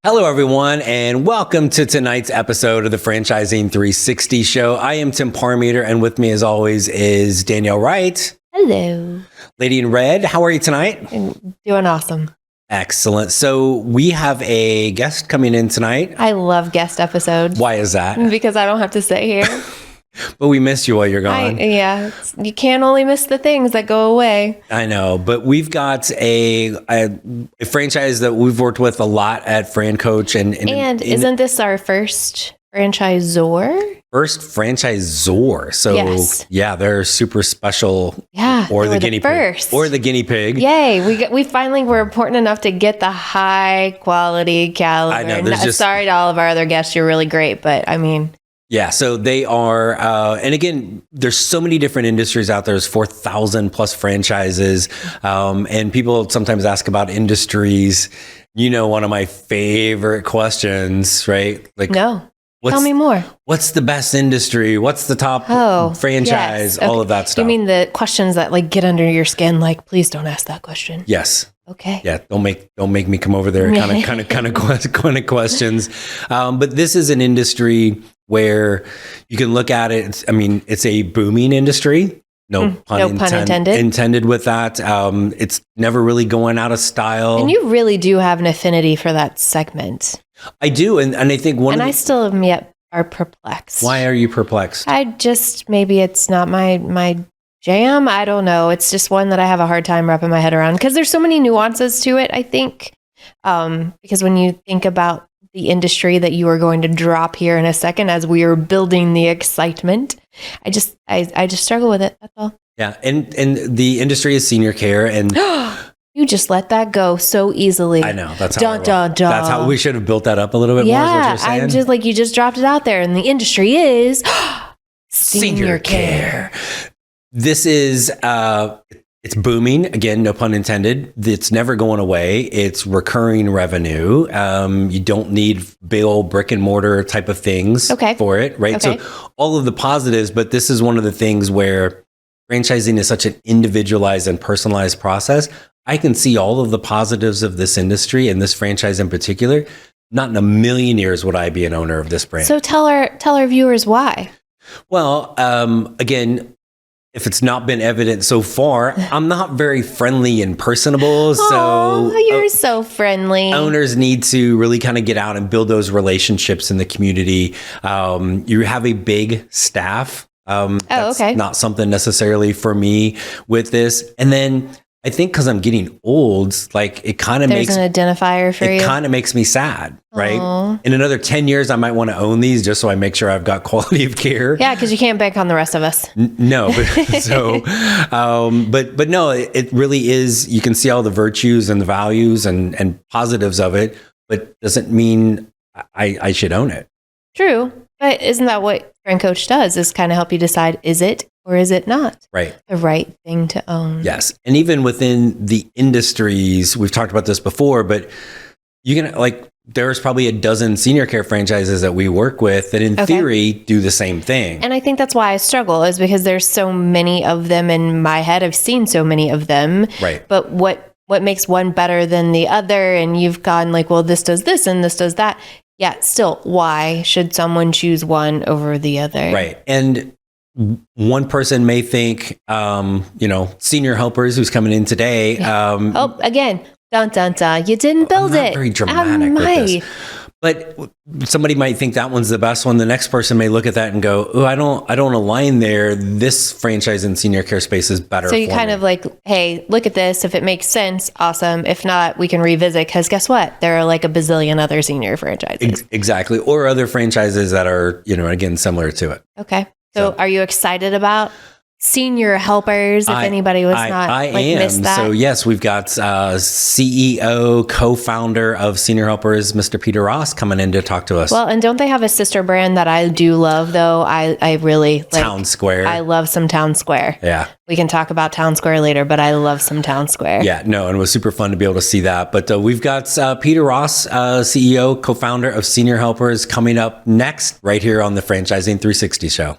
Hello, everyone, and welcome to tonight's episode of the Franchising 360 show. I am Tim Parmeter, and with me, as always, is Danielle Wright. Hello. Lady in Red, how are you tonight? I'm doing awesome. Excellent. So we have a guest coming in tonight. I love guest episodes. Why is that? Because I don't have to sit here. But we miss you while you're gone. You can't only miss the things that go away. I know, but we've got a franchise that we've worked with a lot at Fran Coach. And isn't this our first franchisor? First franchisor. So yes. Yeah, they're super special. Yeah. Or the guinea pig. Or the guinea pig. Yay. We finally were important enough to get the high quality caliber. I know. Sorry to all of our other guests. You're really great. But I mean... Yeah, so they are, and again, there's so many different industries out there. There's 4,000 plus franchises, and people sometimes ask about industries. You know, one of my favorite questions, right? Like, no, tell me more. What's the best industry? What's the top franchise? Yes. Okay. All of that stuff. You mean the questions that like get under your skin? Like, please don't ask that question. Yes. Okay. Yeah. Don't make me come over there. Kind of questions. But this is an industry where you can look at it. It's a booming industry. No pun intended with that. It's never really going out of style. And you really do have an affinity for that segment. I do. And I think I still am yet are perplexed. Why are you perplexed? Maybe it's not my jam. I don't know. It's just one that I have a hard time wrapping my head around because there's so many nuances to it, I think. Because when you think about the industry that you are going to drop here in a second as we are building the excitement, I just struggle with it. That's all. Yeah. And the industry is senior care, and you just let that go so easily. I know. That's how that's how we should have built that up a little bit more. Is what you're saying. I'm just like, you just dropped it out there, and the industry is senior care. This is it's booming. Again, no pun intended. It's never going away. It's recurring revenue. You don't need big old brick and mortar type of things for it, right? Okay. So all of the positives, but this is one of the things where franchising is such an individualized and personalized process. I can see all of the positives of this industry and this franchise in particular. Not in a million years would I be an owner of this brand. So tell our viewers why. Well, again, if it's not been evident so far, I'm not very friendly and personable. So you're so friendly. Owners need to really kind of get out and build those relationships in the community. You have a big staff. That's not something necessarily for me with this. And then I think because I'm getting old, like it kind of makes an identifier for you. It kind of makes me sad, right? Aww. In another 10 years, I might want to own these just so I make sure I've got quality of care. Yeah, because you can't bank on the rest of us. No, but no, it really is. You can see all the virtues and the values and positives of it, but doesn't mean I should own it. True, but isn't that what Fran Coach does? Is kind of help you decide, is it or is it not the right thing to own? Yes. And even within the industries, we've talked about this before, but you can there's probably a dozen senior care franchises that we work with that in theory do the same thing. And I think that's why I struggle, is because there's so many of them in my head. I've seen so many of them. Right. But what makes one better than the other? And you've gone like, well, this does this and this does that. Yeah, still, why should someone choose one over the other? Right. And one person may think, senior helpers who's coming in today. Again, dun, dun, dun. You didn't build it. Very dramatic with this. But somebody might think that one's the best one. The next person may look at that and go, "Oh, I don't align there. This franchise in senior care space is better." So you kind of like, hey, look at this. If it makes sense, awesome. If not, we can revisit. Because guess what? There are like a bazillion other senior franchises. Exactly, or other franchises that are, again, similar to it. Okay. So are you excited about senior helpers? If anybody was missed that. So yes, we've got CEO, co-founder of Senior Helpers, Mr. Peter Ross, coming in to talk to us. Well, and don't they have a sister brand that I do love though? I really like Town Square. I love some Town Square. Yeah. We can talk about Town Square later, but I love some Town Square. Yeah, no, and it was super fun to be able to see that. But we've got Peter Ross, CEO, co-founder of Senior Helpers, coming up next right here on the Franchising 360 show.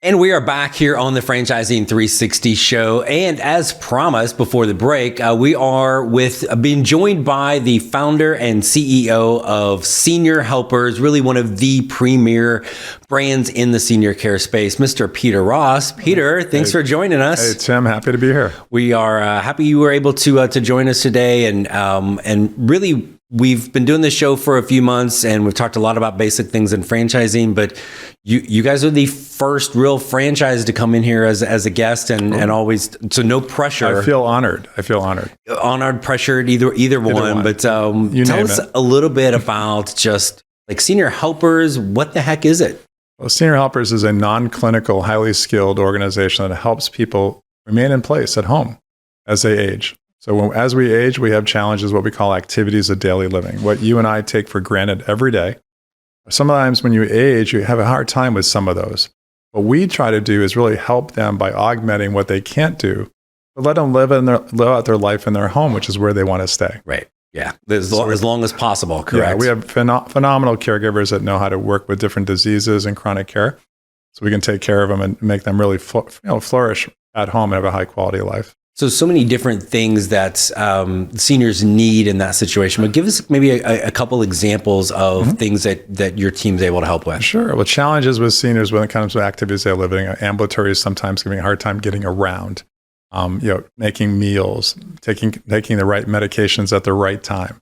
And we are back here on the Franchising 360 show. And as promised before the break, we are being joined by the founder and CEO of Senior Helpers, really one of the premier brands in the senior care space, Mr. Peter Ross. Peter, thanks for joining us. Hey, Tim, happy to be here. We are happy you were able to join us today. And really, we've been doing this show for a few months, and we've talked a lot about basic things in franchising, but you guys are the first real franchise to come in here as a guest, and always, so no pressure. I feel honored. Honored, pressured, either one. But tell us a little bit about just like Senior Helpers. What the heck is it? Well, Senior Helpers is a non-clinical, highly skilled organization that helps people remain in place at home as they age. So as we age, we have challenges, what we call activities of daily living, what you and I take for granted every day. Sometimes when you age, you have a hard time with some of those. What we try to do is really help them by augmenting what they can't do, but let them live out their life in their home, which is where they want to stay. Right. Yeah. As long as possible. Correct. Yeah, we have phenomenal caregivers that know how to work with different diseases and chronic care. So we can take care of them and make them really flourish at home and have a high quality of life. So many different things that seniors need in that situation. But give us maybe a couple examples of things that your team's able to help with. Sure. Well, challenges with seniors when it comes to activities they're living, ambulatory is sometimes giving a hard time getting around, making meals, taking the right medications at the right time.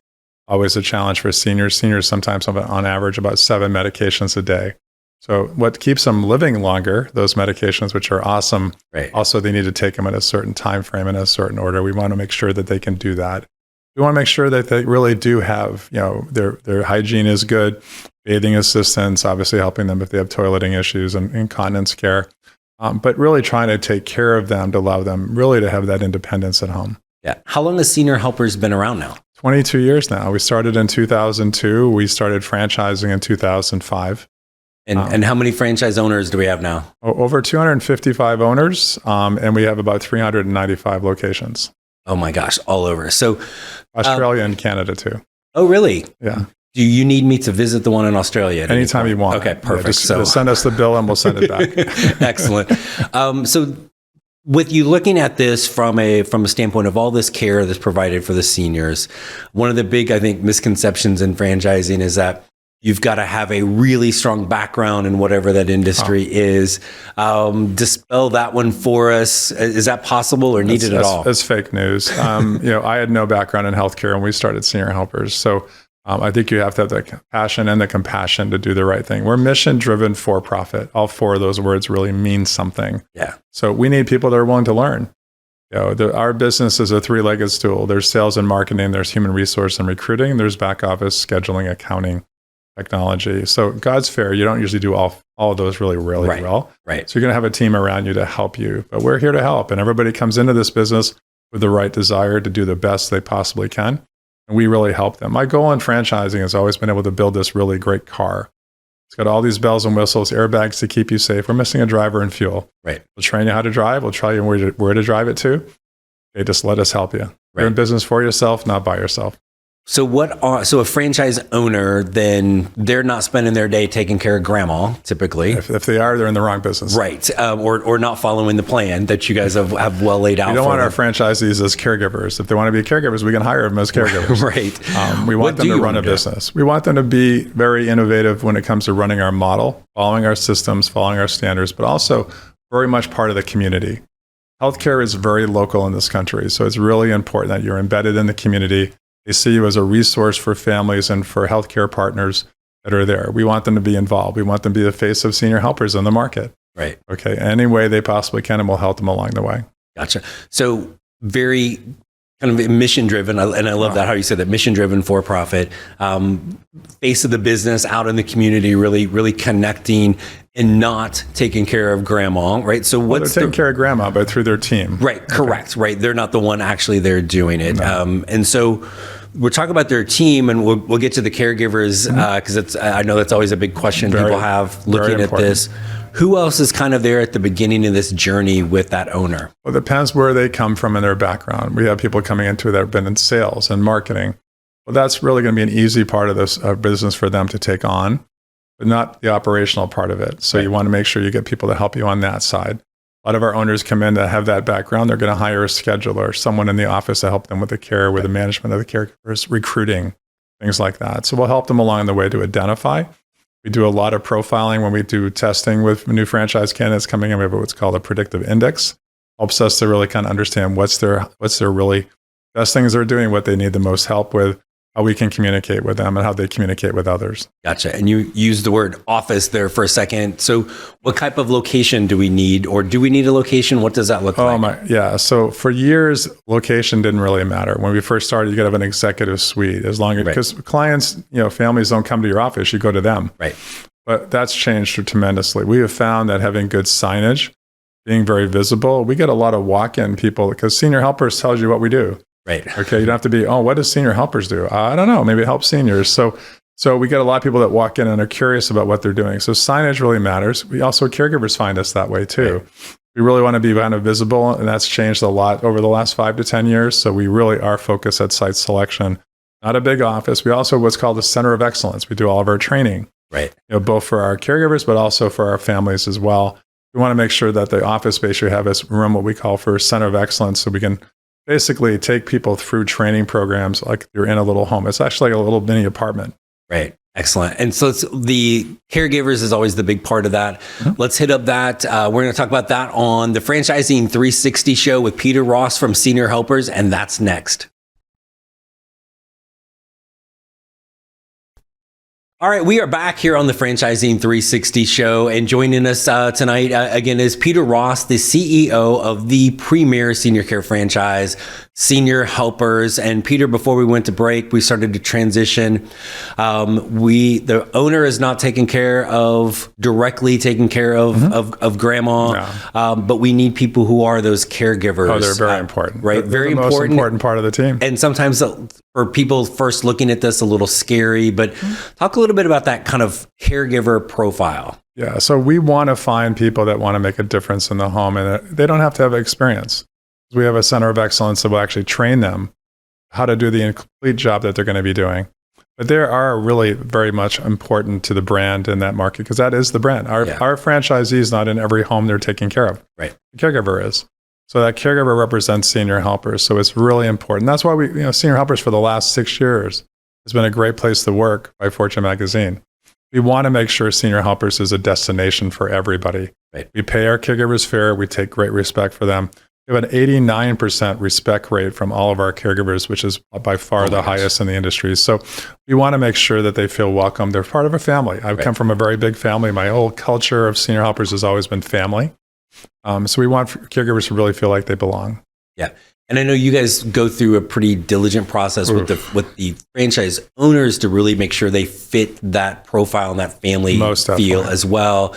Always a challenge for seniors. Seniors sometimes have, on average, about 7 medications a day. So what keeps them living longer, those medications, which are awesome, right. Also, they need to take them at a certain time frame in a certain order. We want to make sure that they can do that. We want to make sure that they really do have, their hygiene is good, bathing assistance, obviously helping them if they have toileting issues and incontinence care, but really trying to take care of them to allow them really to have that independence at home. Yeah. How long has Senior Helpers been around now? 22 years now. We started in 2002. We started franchising in 2005. And how many franchise owners do we have now? Over 255 owners, and we have about 395 locations. Oh my gosh, all over. So Australia and Canada too. Oh, really? Yeah. Do you need me to visit the one in Australia? Anytime you want. Okay, perfect. Yeah, just send us the bill and we'll send it back. Excellent. So with you looking at this from a standpoint of all this care that's provided for the seniors, one of the big, I think, misconceptions in franchising is that you've got to have a really strong background in whatever that industry is. Dispel that one for us. Is that possible or needed at all? That's fake news. I had no background in healthcare when we started Senior Helpers. So I think you have to have the passion and the compassion to do the right thing. We're mission-driven for-profit. All 4 of those words really mean something. Yeah. So we need people that are willing to learn. Our business is a 3-legged stool. There's sales and marketing. There's human resource and recruiting. There's back office, scheduling, accounting, technology. So God's fair. You don't usually do all of those really well. Right. So you're going to have a team around you to help you, but we're here to help. And everybody comes into this business with the right desire to do the best they possibly can. And we really help them. My goal in franchising has always been able to build this really great car. It's got all these bells and whistles, airbags to keep you safe. We're missing a driver and fuel. Right. We'll train you how to drive. We'll tell you where to drive it to. They just let us help you. Right. You're in business for yourself, not by yourself. So a franchise owner, then they're not spending their day taking care of grandma, typically. If they are, they're in the wrong business. Right. Or not following the plan that you guys have well laid out. We don't want our franchisees as caregivers. If they want to be caregivers, we can hire them as caregivers. Right. We want them to run a business. We want them to be very innovative when it comes to running our model, following our systems, following our standards, but also very much part of the community. Healthcare is very local in this country, so it's really important that you're embedded in the community. They see you as a resource for families and for healthcare partners that are there. We want them to be involved. We want them to be the face of Senior Helpers in the market. Right. Okay. Any way they possibly can, and we'll help them along the way. Gotcha. So very kind of mission driven. And I love that, how you said that, mission driven for profit, face of the business out in the community, really connecting and not taking care of grandma, right? So they're taking care of grandma, but through their team. Right. Correct. Okay. Right. They're not the one actually there doing it. No. And so we're talking about their team, and we'll get to the caregivers because I know that's always a big question people have looking at this. Who else is kind of there at the beginning of this journey with that owner? Well, it depends where they come from in their background. We have people coming into it that have been in sales and marketing. Well, that's really going to be an easy part of this business for them to take on. but not the operational part of it. So you want to make sure you get people to help you on that side. A lot of our owners come in that have that background. They're going to hire a scheduler, someone in the office to help them with the care, with the management of the caregivers, recruiting, things like that. So we'll help them along the way to identify. We do a lot of profiling when we do testing with new franchise candidates coming in. We have what's called a predictive index. Helps us to really kind of understand what's their really best things they're doing, what they need the most help with, how we can communicate with them, and how they communicate with others. Gotcha. And you used the word office there for a second. So what type of location do we need, or do we need a location? What does that look like? Yeah. So for years, location didn't really matter. When we first started, you could have an executive suite as long as, because clients, families don't come to your office, you go to them. Right. But that's changed tremendously. We have found that having good signage, being very visible, we get a lot of walk-in people because Senior Helpers tells you what we do. Right. Okay. You don't have to be, what does Senior Helpers do? I don't know. Maybe it helps seniors. So we get a lot of people that walk in and are curious about what they're doing. So signage really matters. We also, caregivers find us that way too. Right. We really want to be kind of visible, and that's changed a lot over the last 5 to 10 years. So we really are focused at site selection, not a big office. We also what's called a center of excellence. We do all of our training, right? Both for our caregivers, but also for our families as well. We want to make sure that the office space you have is room what we call for a center of excellence, so we can basically take people through training programs like you're in a little home. It's actually like a little mini apartment. Right. Excellent. And so the caregivers is always the big part of that. Mm-hmm. Let's hit up that. We're going to talk about that on the Franchising 360 show with Peter Ross from Senior Helpers, and that's next. All right, we are back here on the Franchising 360 show, and joining us tonight again is Peter Ross, the CEO of the premier senior care franchise, Senior Helpers. And Peter, before we went to break, we started to transition. The owner is not directly taking care of grandma, but we need people who are those caregivers. Oh, they're very important. Right, they're very the important. Most important part of the team. And sometimes for people first looking at this, a little scary, but talk a little bit about that kind of caregiver profile. Yeah, so we want to find people that want to make a difference in the home, and they don't have to have experience. We have a center of excellence that will actually train them how to do the complete job that they're going to be doing. But they are really very much important to the brand in that market, because that is the brand. Our franchisee is not in every home they're taking care of. Right. The caregiver is. So that caregiver represents Senior Helpers. So it's really important. That's why we, Senior Helpers for the last 6 years has been a great place to work by Fortune magazine. We want to make sure Senior Helpers is a destination for everybody. Right. We pay our caregivers fair. We take great respect for them. We have an 89% respect rate from all of our caregivers, which is by far the highest in the industry. So we want to make sure that they feel welcome. They're part of a family. I've come from a very big family. My whole culture of Senior Helpers has always been family. So we want caregivers to really feel like they belong. Yeah. And I know you guys go through a pretty diligent process with the franchise owners to really make sure they fit that profile and that family feel as well.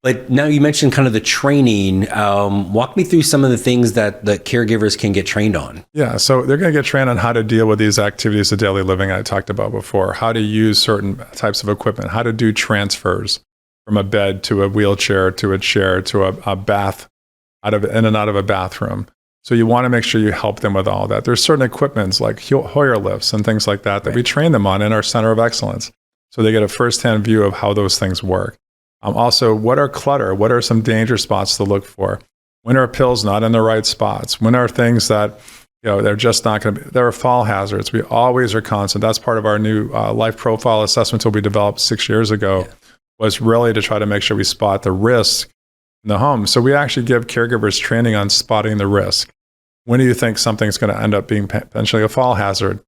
But now you mentioned kind of the training. Walk me through some of the things that the caregivers can get trained on. Yeah, so they're going to get trained on how to deal with these activities of daily living I talked about before, how to use certain types of equipment, how to do transfers from a bed to a wheelchair to a chair to a bath, in and out of a bathroom. So you want to make sure you help them with all that. There's certain equipments like Hoyer lifts and things like that we train them on in our center of excellence. So they get a firsthand view of how those things work. Also, what are clutter? What are some danger spots to look for? When are pills not in the right spots? When are things that, they're just not going to be, there are fall hazards. We always are constant. That's part of our new life profile assessment tool we developed 6 years ago, was really to try to make sure we spot the risk in the home. So we actually give caregivers training on spotting the risk. When do you think something's going to end up being potentially a fall hazard?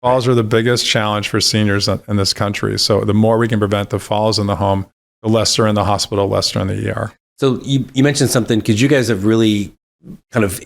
Falls are the biggest challenge for seniors in this country. So the more we can prevent the falls in the home, the less they're in the hospital, less they're in the ER. So you mentioned something, because you guys have really kind of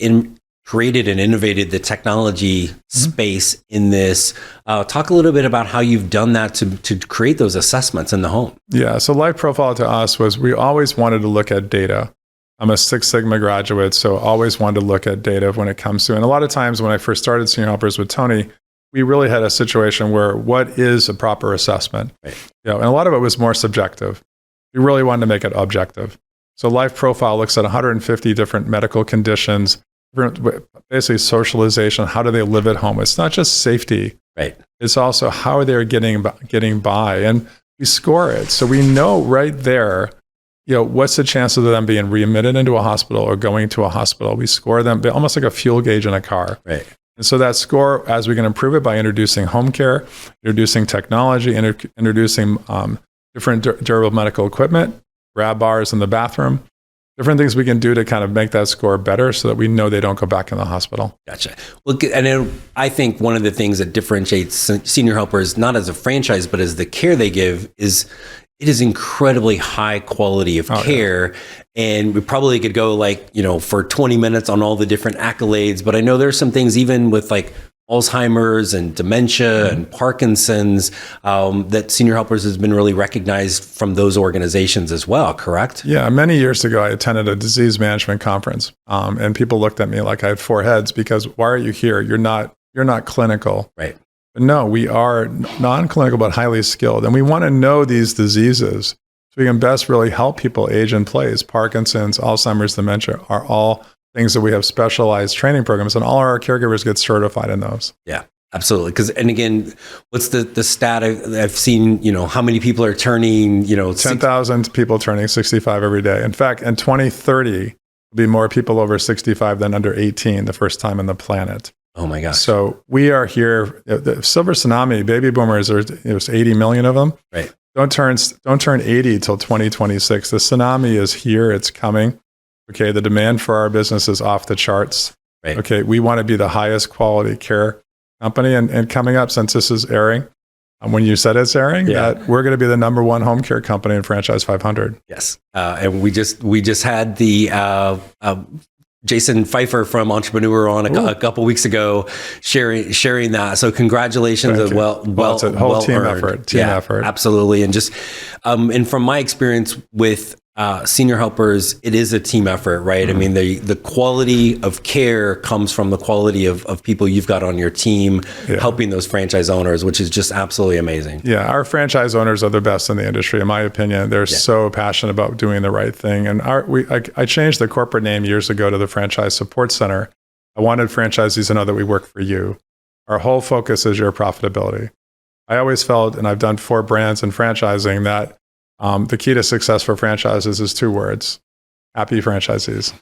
created and innovated the technology space in this. Talk a little bit about how you've done that to create those assessments in the home. Yeah, so Life Profile to us was, we always wanted to look at data. I'm a Six Sigma graduate, so always wanted to look at data when it comes to, and a lot of times when I first started Senior Helpers with Tony, we really had a situation where what is a proper assessment? Right. And a lot of it was more subjective. We really wanted to make it objective. So Life Profile looks at 150 different medical conditions, basically socialization, how do they live at home? It's not just safety. Right. It's also how they're getting by. And we score it. So we know right there, what's the chance of them being readmitted into a hospital or going to a hospital. We score them almost like a fuel gauge in a car. Right. And so that score, as we can improve it by introducing home care, introducing technology, introducing different durable medical equipment, grab bars in the bathroom, different things we can do to kind of make that score better so that we know they don't go back in the hospital. Gotcha. Well, and then I think one of the things that differentiates Senior Helpers, not as a franchise, but as the care they give, is it is incredibly high quality of care. Yeah. And we probably could go for 20 minutes on all the different accolades, but I know there's some things even with like Alzheimer's and dementia and Parkinson's that Senior Helpers has been really recognized from those organizations as well, correct? Yeah, many years ago, I attended a disease management conference and people looked at me like I had 4 heads because why are you here? You're not clinical. Right. But no, we are non-clinical but highly skilled. And we want to know these diseases so we can best really help people age in place. Parkinson's, Alzheimer's, dementia are all things that we have specialized training programs, and all our caregivers get certified in those. Yeah, absolutely. And again, what's the stat I've seen, how many people are turning, 10,000 people turning 65 every day. In fact, in 2030, there'll be more people over 65 than under 18 the first time on the planet. Oh my gosh. So we are here. The silver tsunami, baby boomers, there's 80 million of them. Right. Don't turn 80 till 2026. The tsunami is here. It's coming. Okay. The demand for our business is off the charts. Right. Okay. We want to be the highest quality care company. And coming up, since this is airing, when you said it's airing, that we're going to be the number 1 home care company in Franchise 500. Yes. And we just had the Jason Pfeiffer from Entrepreneur on a couple weeks ago sharing that. So congratulations. It's a whole team effort. Absolutely. And just, and from my experience with Senior Helpers, it is a team effort, right? Mm-hmm. I mean, the quality of care comes from the quality of people you've got on your team helping those franchise owners, which is just absolutely amazing. Yeah, our franchise owners are the best in the industry, in my opinion. They're so passionate about doing the right thing. And I changed the corporate name years ago to the Franchise Support Center. I wanted franchisees to know that we work for you. Our whole focus is your profitability. I always felt, and I've done 4 brands in franchising, that the key to success for franchises is 2 words: happy franchisees.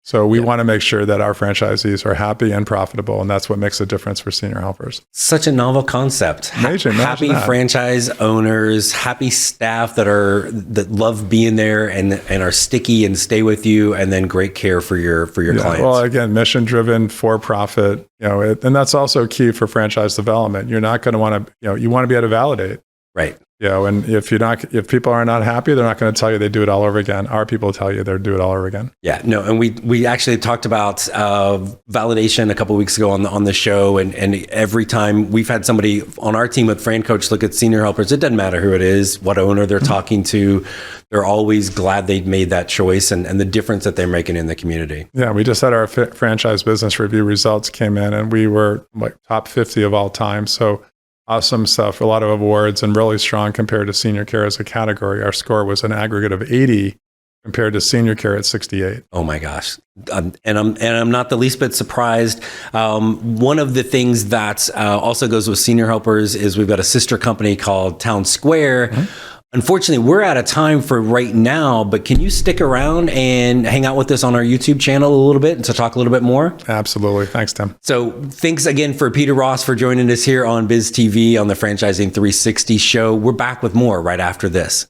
So we want to make sure that our franchisees are happy and profitable, and that's what makes a difference for Senior Helpers. Such a novel concept. Happy franchise owners, happy staff that love being there and are sticky and stay with you, and then great care for your clients. Well, again, mission driven, for profit, and that's also key for franchise development. You're not going to want to, you want to be able to validate. Right. And if people are not happy, they're not going to tell you they do it all over again. Our people tell you they do it all over again. Yeah, no, and we actually talked about validation a couple of weeks ago on the show, and every time we've had somebody on our team with Fran Coach look at Senior Helpers, it doesn't matter who it is, what owner they're talking to, they're always glad they made that choice and the difference that they're making in the community. Yeah, we just had our franchise business review results came in, and we were like top 50 of all time. So awesome stuff, a lot of awards, and really strong compared to senior care as a category. Our score was an aggregate of 80 compared to senior care at 68. Oh my gosh. And I'm not the least bit surprised. One of the things that also goes with Senior Helpers is we've got a sister company called Town Square. Mm-hmm. Unfortunately, we're out of time for right now, but can you stick around and hang out with us on our YouTube channel a little bit to talk a little bit more? Absolutely. Thanks, Tim. So thanks again for Peter Ross for joining us here on BizTV on the Franchising 360 show. We're back with more right after this.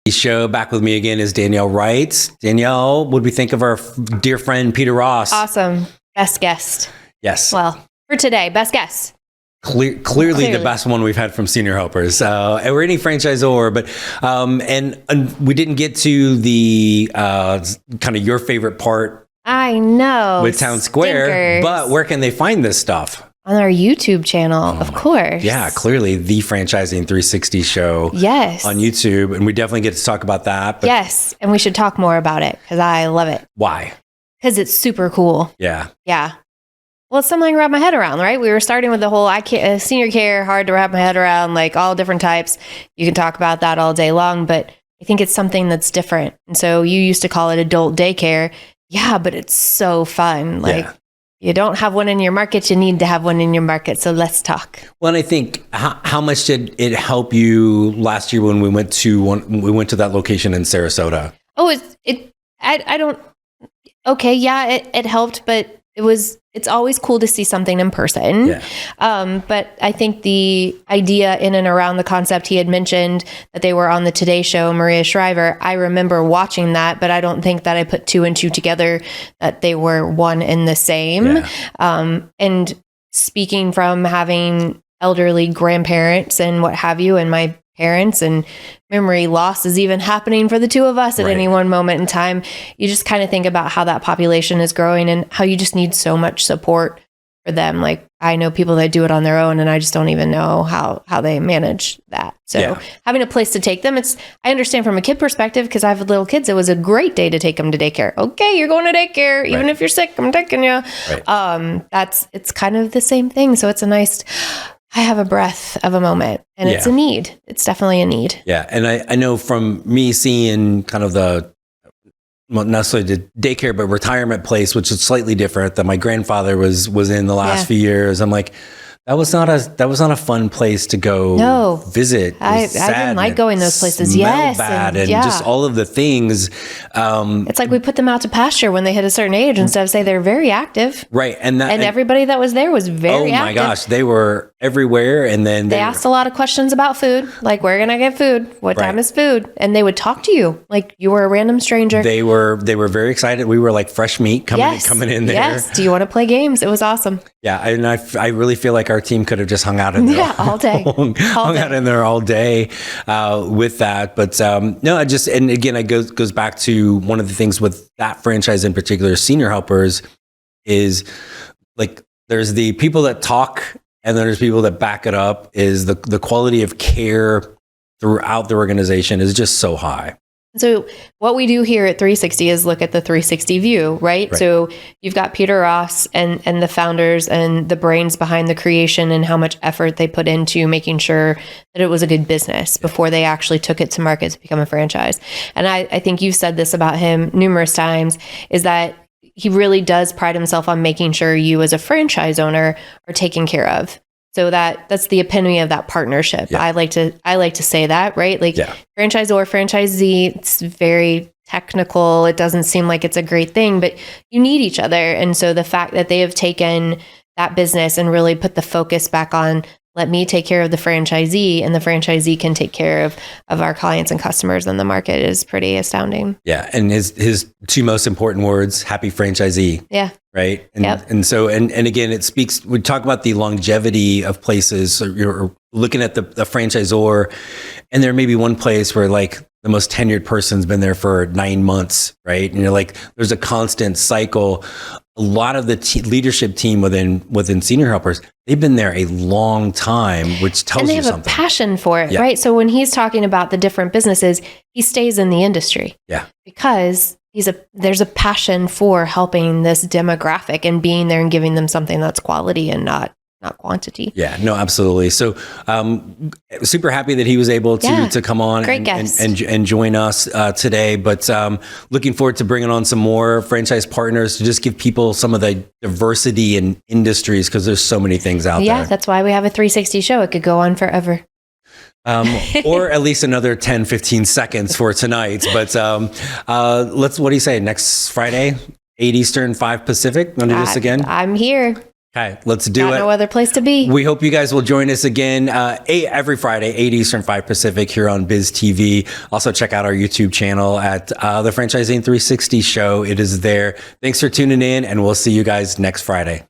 Show back with me again is Danielle Wright. Danielle, what do we think of our dear friend Peter Ross? Awesome. Best guest. Yes. Well, for today, best guest. Clearly the best one we've had from Senior Helpers or any franchisor, but and we didn't get to the kind of your favorite part. I know with Town Square, but where can they find this stuff? On our YouTube channel, of course. Yeah, clearly the Franchising 360 show. Yes, on YouTube, and we definitely get to talk about that. But yes, and we should talk more about it because I love it. Why? Because it's super cool. Yeah. Well, it's something to wrap my head around, right? We were starting with the whole senior care, hard to wrap my head around, like all different types. You can talk about that all day long, but I think it's something that's different. And so you used to call it adult daycare. Yeah, but it's so fun. Like you don't have one in your market, you need to have one in your market. So let's talk. Well, and I think how much did it help you last year when we went to that location in Sarasota? Oh, I don't. Okay, yeah, it helped, but it's always cool to see something in person. Yeah. But I think the idea in and around the concept, he had mentioned that they were on the Today Show, Maria Shriver. I remember watching that, but I don't think that I put two and two together, that they were one and the same. Yeah. And speaking from having elderly grandparents and what have you, and my parents, and memory loss is even happening for the two of us at any one moment in time. You just kind of think about how that population is growing and how you just need so much support for them. Like, I know people that do it on their own, and I just don't even know how they manage that. So having a place to take them, I understand from a kid perspective, because I have little kids. It was a great day to take them to daycare. Okay, you're going to daycare. Even if you're sick, I'm taking you. It's kind of the same thing. So it's a nice, I have a breath of a moment, and it's a need. It's definitely a need. Yeah. And I know from me seeing kind of not necessarily the daycare, but retirement place, which is slightly different, that my grandfather was in the last few years. I'm like, that was not a fun place to go visit. I didn't like going those places. Yes, bad and just all of the things. It's like we put them out to pasture when they hit a certain age instead of say they're very active. Right, and everybody that was there was very active. Oh my gosh, they were everywhere, and then they asked a lot of questions about food, like where can I get food? What time is food? And they would talk to you like you were a random stranger. They were very excited. We were like fresh meat coming in there. Yes. Do you want to play games? It was awesome. Yeah, and I really feel like our team could have just hung out in there all day. Out in there all day with that. But no, and again, it goes back to one of the things with that franchise in particular, Senior Helpers, is like there's the people that talk and then there's people that back it up. Is the quality of care throughout the organization is just so high. So what we do here at 360 is look at the 360 view, right? So you've got Peter Ross and the founders and the brains behind the creation and how much effort they put into making sure that it was a good business before they actually took it to market to become a franchise. And I think you've said this about him numerous times, is that he really does pride himself on making sure you as a franchise owner are taken care of. So that's the epitome of that partnership. I like to say that, right? Like franchisor, franchisee, it's very technical. It doesn't seem like it's a great thing, but you need each other. And so the fact that they have taken that business and really put the focus back on, let me take care of the franchisee, and the franchisee can take care of our clients and customers in the market, is pretty astounding. Yeah. And his two most important words, happy franchisee. Yeah. Right. And so, and again, it speaks, we talk about the longevity of places. So you're looking at the franchisor, and there may be one place where like the most tenured person's been there for 9 months. Right. And you're like, there's a constant cycle. A lot of the leadership team within Senior Helpers, they've been there a long time, which tells you something. And they have a passion for it, right? So when he's talking about the different businesses, he stays in the industry. Yeah. Because there's a passion for helping this demographic and being there and giving them something that's quality and not quantity. Yeah, no, absolutely. So super happy that he was able to come on and join us today. But looking forward to bringing on some more franchise partners to just give people some of the diversity in industries, because there's so many things out there. Yeah, that's why we have a 360 show. It could go on forever. Or at least another 10, 15 seconds for tonight. But what do you say? Next Friday, 8 Eastern, 5 Pacific? Want to do this again? I'm here. Okay, let's do it. No other place to be. We hope you guys will join us again every Friday, 8 Eastern, 5 Pacific here on BizTV. Also check out our YouTube channel at the Franchising 360 Show. It is there. Thanks for tuning in, and we'll see you guys next Friday.